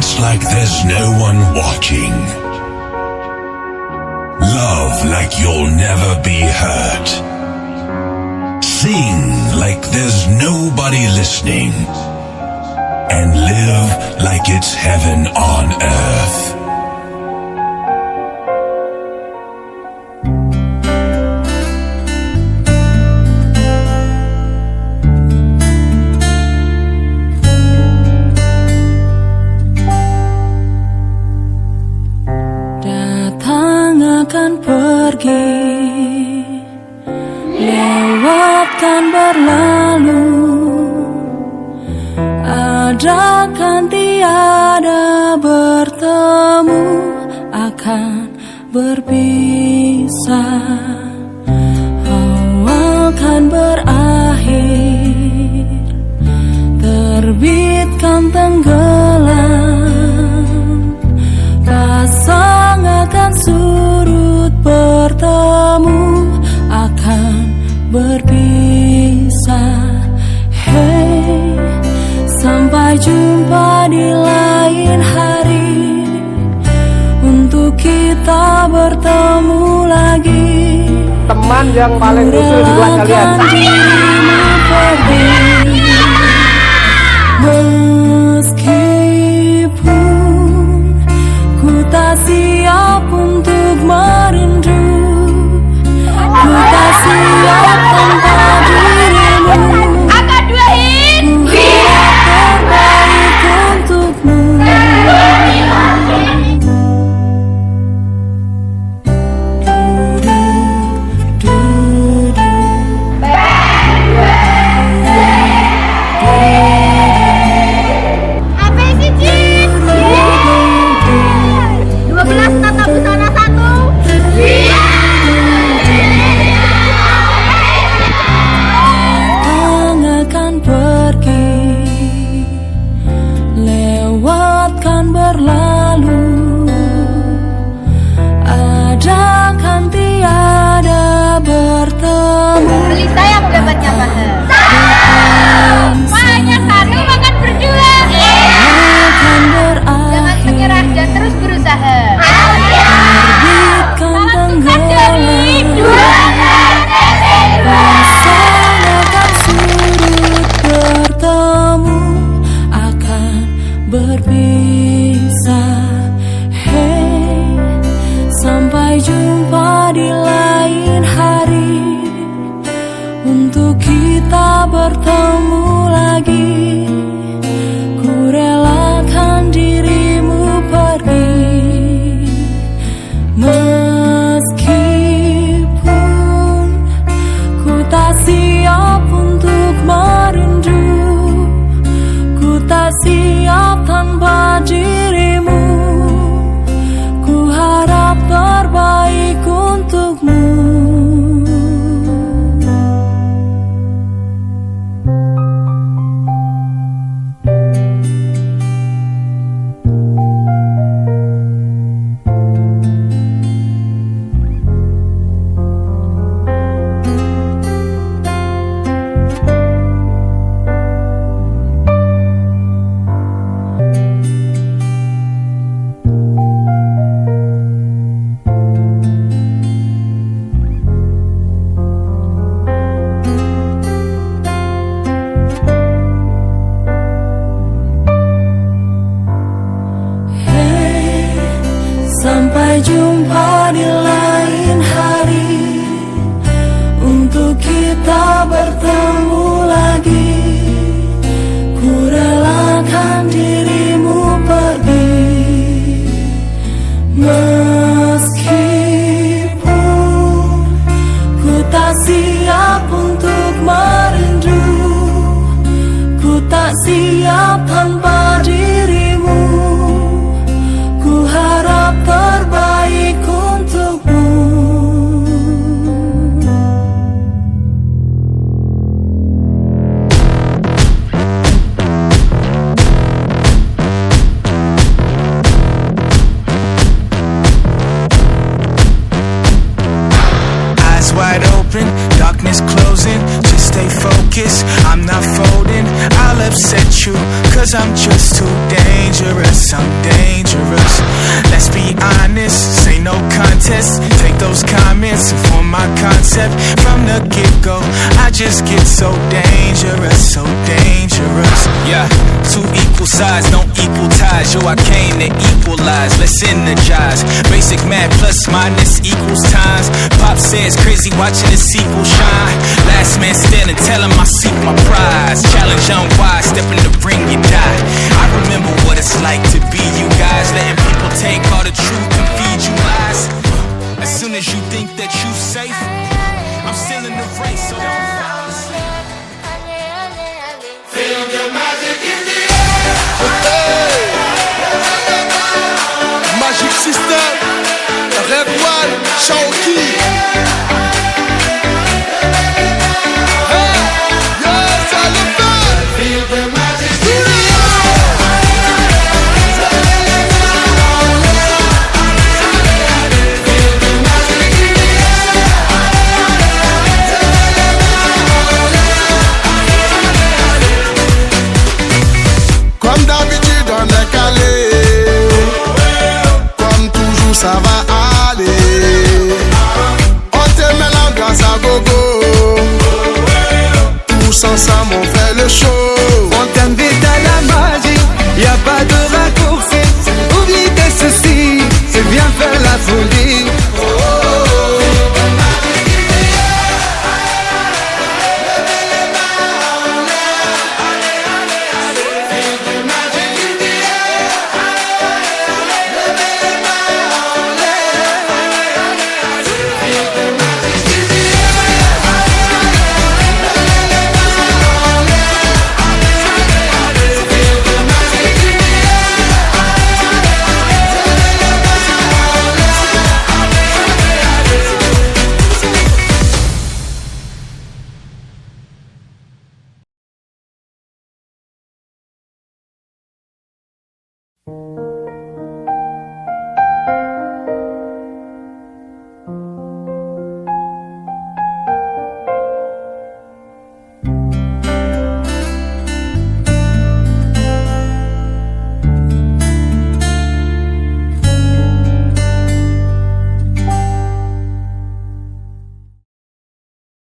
Dance like there's no one watching. Love like you'll never be hurt. Sing like there's nobody listening. And live like it's heaven on earth. Akan pergi, lewatkan berlalu, adakan tiada bertemu, akan berpisah, awal kan berakhir, terbitkan tenggelam, pasang akan surut bertemu, akan berpisah. Hey, sampai jumpa di lain hari, untuk kita bertemu lagi. Teman yang paling usul di kelas kalian. Meskipun ku tak siap untuk merindu, ku tak siap tanpa dirimu. Angkat dua hit. Ku harap terbaik untukmu. Apa sih, Cik? 12 tata busana 1. Akan pergi, lewatkan berlalu, adakan tiada bertemu. Lisa yang dapatnya banyak satu makan berjuang. Akan Jangan menyerah dan terus berusaha. terbitkan tenggelam, pasang akan surut bertemu, akan berpisah. Hey, sampai jumpa di lain hari, untuk kita bertemu lagi. Ku relakan dirimu pergi, meskipun ku tak siap untuk merindu, ku tak siap tanpa dirimu. Ku harap terbaik untukmu. Sampai jumpa di lain hari, untuk kita bertemu lagi. Ku relakan dirimu pergi, meskipun ku tak siap untuk merindu, ku tak siap tanpa dirimu. Ku harap terbaik untukmu. Eyes wide open, darkness closing. Just stay focused, I'm not folding. I'll upset you, cause I'm just too dangerous. I'm dangerous. Let's be honest, this ain't no contest. Take those comments and form my concept. From the get-go, I just get so dangerous, so dangerous. Yeah, two equal sides don't equal ties. Yo, I came to equalize, let's energize. Basic math plus minus equals times. Pop says crazy watching the sequel shine. Last man standing, tell him I seek my prize. Challenge on wise, step in the ring, you die. I remember what it's like to be you guys, letting people take all the truth and feed you lies. As soon as you think that you're safe, I'm still in the race, so don't fall asleep. Feel the magic in the air. Magic System, Red One, Shaoki. Comme d'habitude on est calé, comme toujours ça va aller. On te met l'ambiance à gogo, tous ensemble on fait le show. On t'invite à la magie, y a pas de raccourci. Oublie tes soucis, c'est bien faire la folie. Thank you.